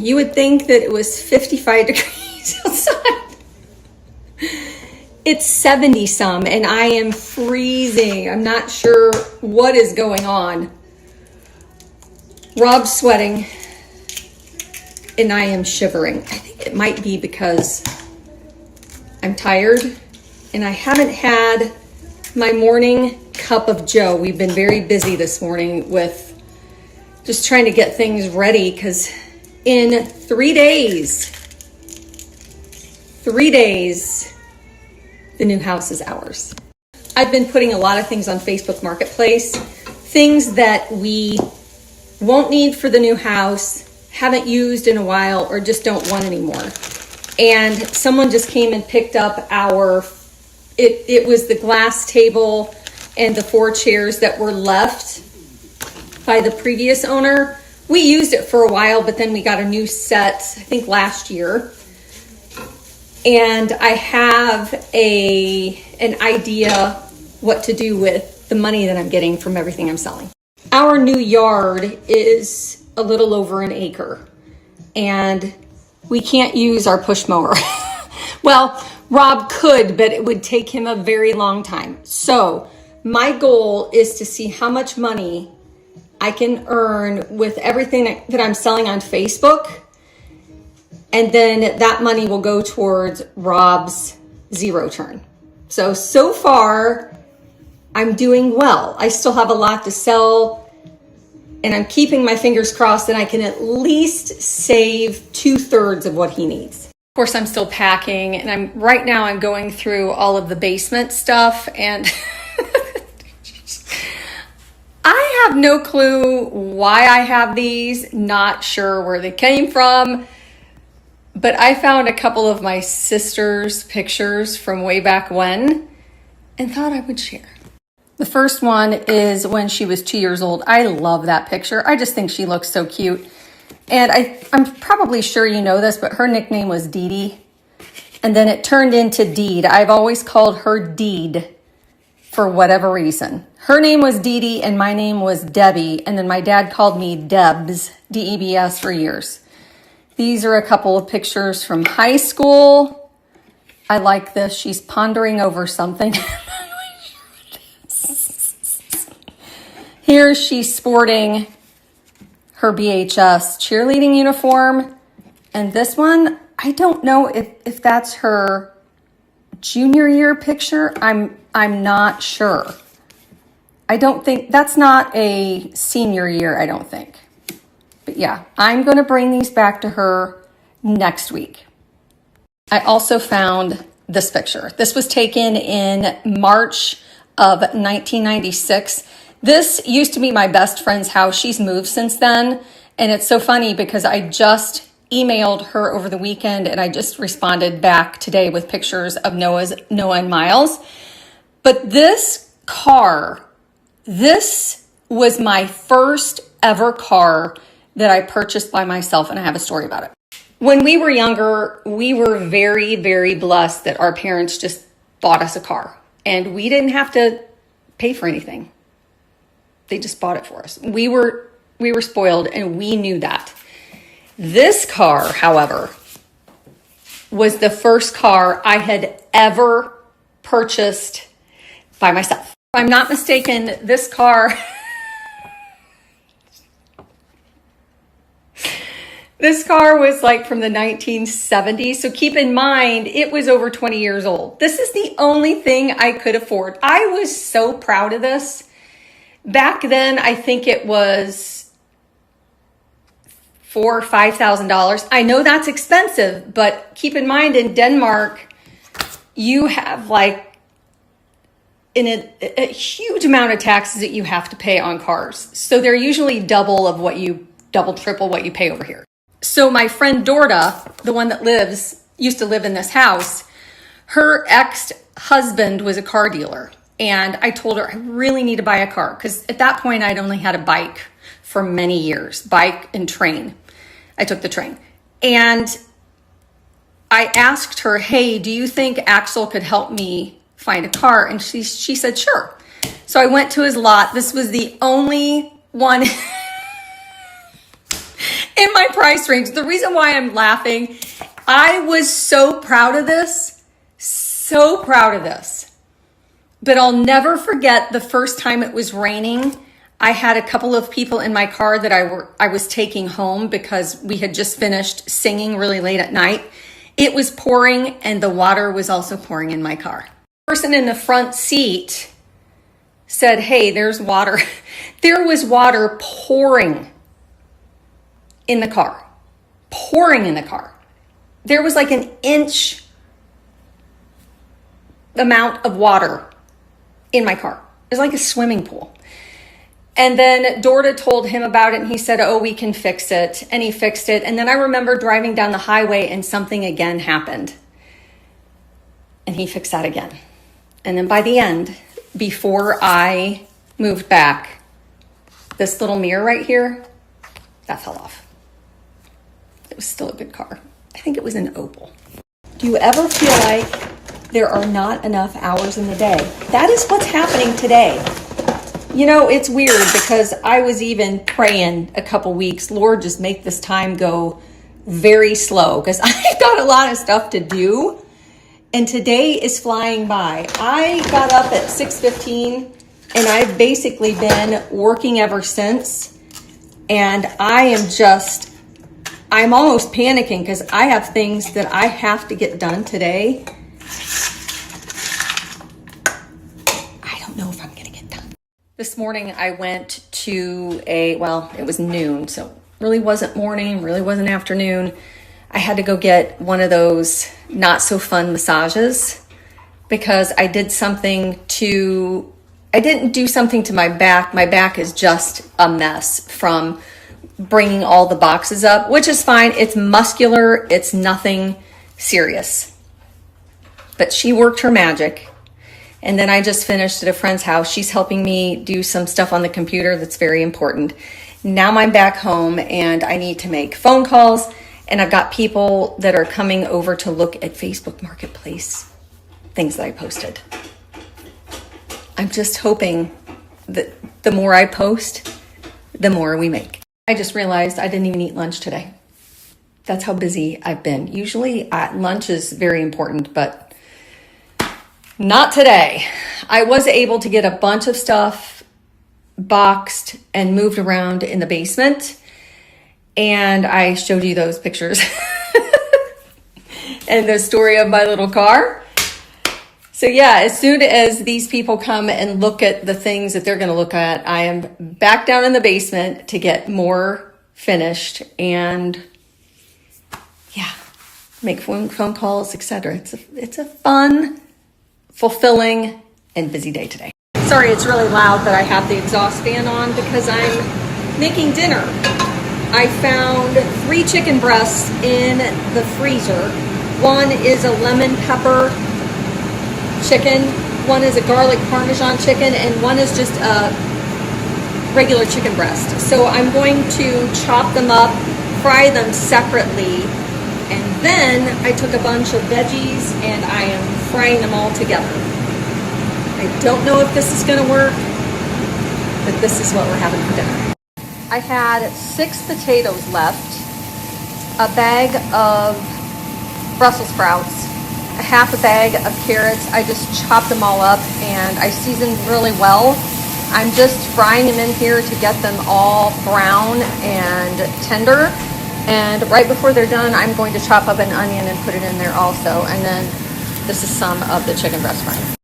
You would think that it was 55 degrees outside. It's 70 some and I am freezing. I'm not sure what is going on. Rob's sweating and I am shivering. I think it might be because I'm tired and I haven't had my morning cup of joe. We've been very busy this morning with just trying to get things ready because in 3 days, the new house is ours. I've been putting a lot of things on Facebook Marketplace, things that we won't need for the new house, haven't used in a while, or just don't want anymore. And someone just came and picked up it was the glass table and the 4 chairs that were left by the previous owner. We used it for a while, but then we got a new set, I think last year. And I have an idea what to do with the money that I'm getting from everything I'm selling. Our new yard is a little over an acre and we can't use our push mower. Well, Rob could, but it would take him a very long time. So my goal is to see how much money I can earn with everything that I'm selling on Facebook. And then that money will go towards Rob's zero turn. So far, I'm doing well. I still have a lot to sell and I'm keeping my fingers crossed that I can at least save 2/3 of what he needs. Of course, I'm still packing and right now I'm going through all of the basement stuff and I have no clue why I have these, not sure where they came from. But I found a couple of my sister's pictures from way back when and thought I would share. The first one is when she was 2 years old. I love that picture. I just think she looks so cute. And I'm probably sure you know this, but her nickname was Dee Dee. And then it turned into Deed. I've always called her Deed for whatever reason. Her name was Dee Dee and my name was Debbie. And then my dad called me Debs, D-E-B-S, for years. These are a couple of pictures from high school. I like this. She's pondering over something. Here she's sporting her BHS cheerleading uniform. And this one, I don't know if that's her junior year picture. I'm not sure. I don't think, that's not a senior year, I don't think. But yeah, I'm going to bring these back to her next week. I also found this picture. This was taken in March of 1996. This used to be my best friend's house. She's moved since then. And it's so funny because I just emailed her over the weekend and I just responded back today with pictures of Noah and Miles. But this car, this was my first ever car that I purchased by myself, and I have a story about it. When we were younger, we were very, very blessed that our parents just bought us a car and we didn't have to pay for anything. They just bought it for us. We were spoiled and we knew that. This car, however, was the first car I had ever purchased by myself. If I'm not mistaken, this car was like from the 1970s. So keep in mind, it was over 20 years old. This is the only thing I could afford. I was so proud of this. Back then, I think it was $4,000 or $5,000. I know that's expensive, but keep in mind in Denmark, you have like a huge amount of taxes that you have to pay on cars. So they're usually double, triple what you pay over here. So my friend Dorda, the one that used to live in this house, her ex-husband was a car dealer. And I told her I really need to buy a car because at that point I'd only had a bike for many years, bike and train. I took the train. And I asked her, hey, do you think Axel could help me find a car? And she said, sure. So I went to his lot. This was the only one in my price range. The reason why I'm laughing, I was so proud of this, so proud of this. But I'll never forget the first time it was raining. I had a couple of people in my car that I was taking home because we had just finished singing really late at night. It was pouring and the water was also pouring in my car. The person in the front seat said, hey, there's water. There was water pouring in the car, pouring in the car. There was like an inch amount of water in my car. It was like a swimming pool. And then Dorda told him about it and he said, oh, we can fix it. And he fixed it. And then I remember driving down the highway and something again happened. And he fixed that again. And then by the end, before I moved back, this little mirror right here, that fell off. It was still a good car. I think it was an Opel. Do you ever feel like there are not enough hours in the day? That is what's happening today. You know, it's weird because I was even praying a couple weeks, Lord, just make this time go very slow because I've got a lot of stuff to do. And today is flying by. I got up at 6:15 and I've basically been working ever since. And I'm almost panicking because I have things that I have to get done today. I don't know if I'm going to get done. This morning I went to it was noon, so really wasn't morning, really wasn't afternoon. I had to go get one of those not so fun massages because I didn't do something to my back. My back is just a mess from bringing all the boxes up, which is fine. It's muscular. It's nothing serious. But she worked her magic. And then I just finished at a friend's house. She's helping me do some stuff on the computer that's very important. Now I'm back home and I need to make phone calls. And I've got people that are coming over to look at Facebook Marketplace, things that I posted. I'm just hoping that the more I post, the more we make. I just realized I didn't even eat lunch today. That's how busy I've been. Usually lunch is very important, but not today. I was able to get a bunch of stuff boxed and moved around in the basement. And I showed you those pictures and the story of my little car. So yeah, as soon as these people come and look at the things that they're going to look at, I am back down in the basement to get more finished and yeah, make phone calls, etc. It's a fun, fulfilling, and busy day today. Sorry, it's really loud that I have the exhaust fan on because I'm making dinner. I found 3 chicken breasts in the freezer. One is a lemon pepper chicken, one is a garlic parmesan chicken, and one is just a regular chicken breast. So I'm going to chop them up, fry them separately, and then I took a bunch of veggies and I am frying them all together. I don't know if this is going to work, but this is what we're having for dinner. I had 6 potatoes left, a bag of Brussels sprouts, a half a bag of carrots. I just chopped them all up and I seasoned really well. I'm just frying them in here to get them all brown and tender. And right before they're done, I'm going to chop up an onion and put it in there also. And then this is some of the chicken breast frying.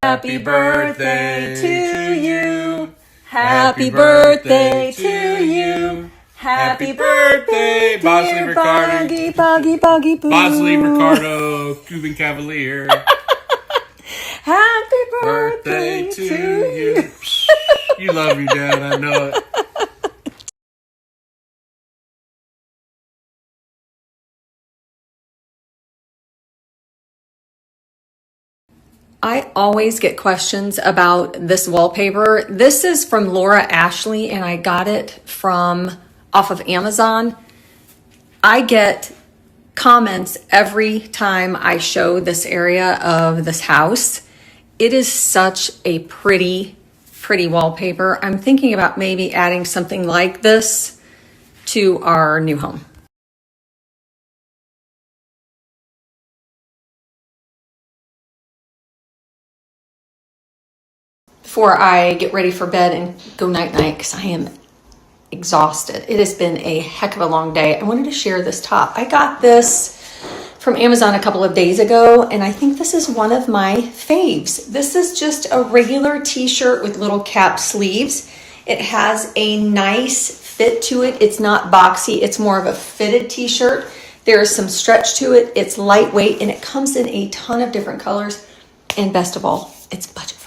Happy birthday to you. Happy birthday to you. Happy birthday, Bosley Ricardo. Buggy Boo. Bosley Ricardo, Cuban Cavalier. Happy birthday to you. You love me, Dad. I know it. I always get questions about this wallpaper. This is from Laura Ashley and I got it from off of Amazon. I get comments every time I show this area of this house. It is such a pretty wallpaper. I'm thinking about maybe adding something like this to our new home. Before I get ready for bed and go night-night, because I am exhausted. It has been a heck of a long day. I wanted to share this top. I got this from Amazon a couple of days ago, and I think this is one of my faves. This is just a regular t-shirt with little cap sleeves. It has a nice fit to it. It's not boxy. It's more of a fitted t-shirt. There is some stretch to it. It's lightweight, and it comes in a ton of different colors. And best of all, it's budget.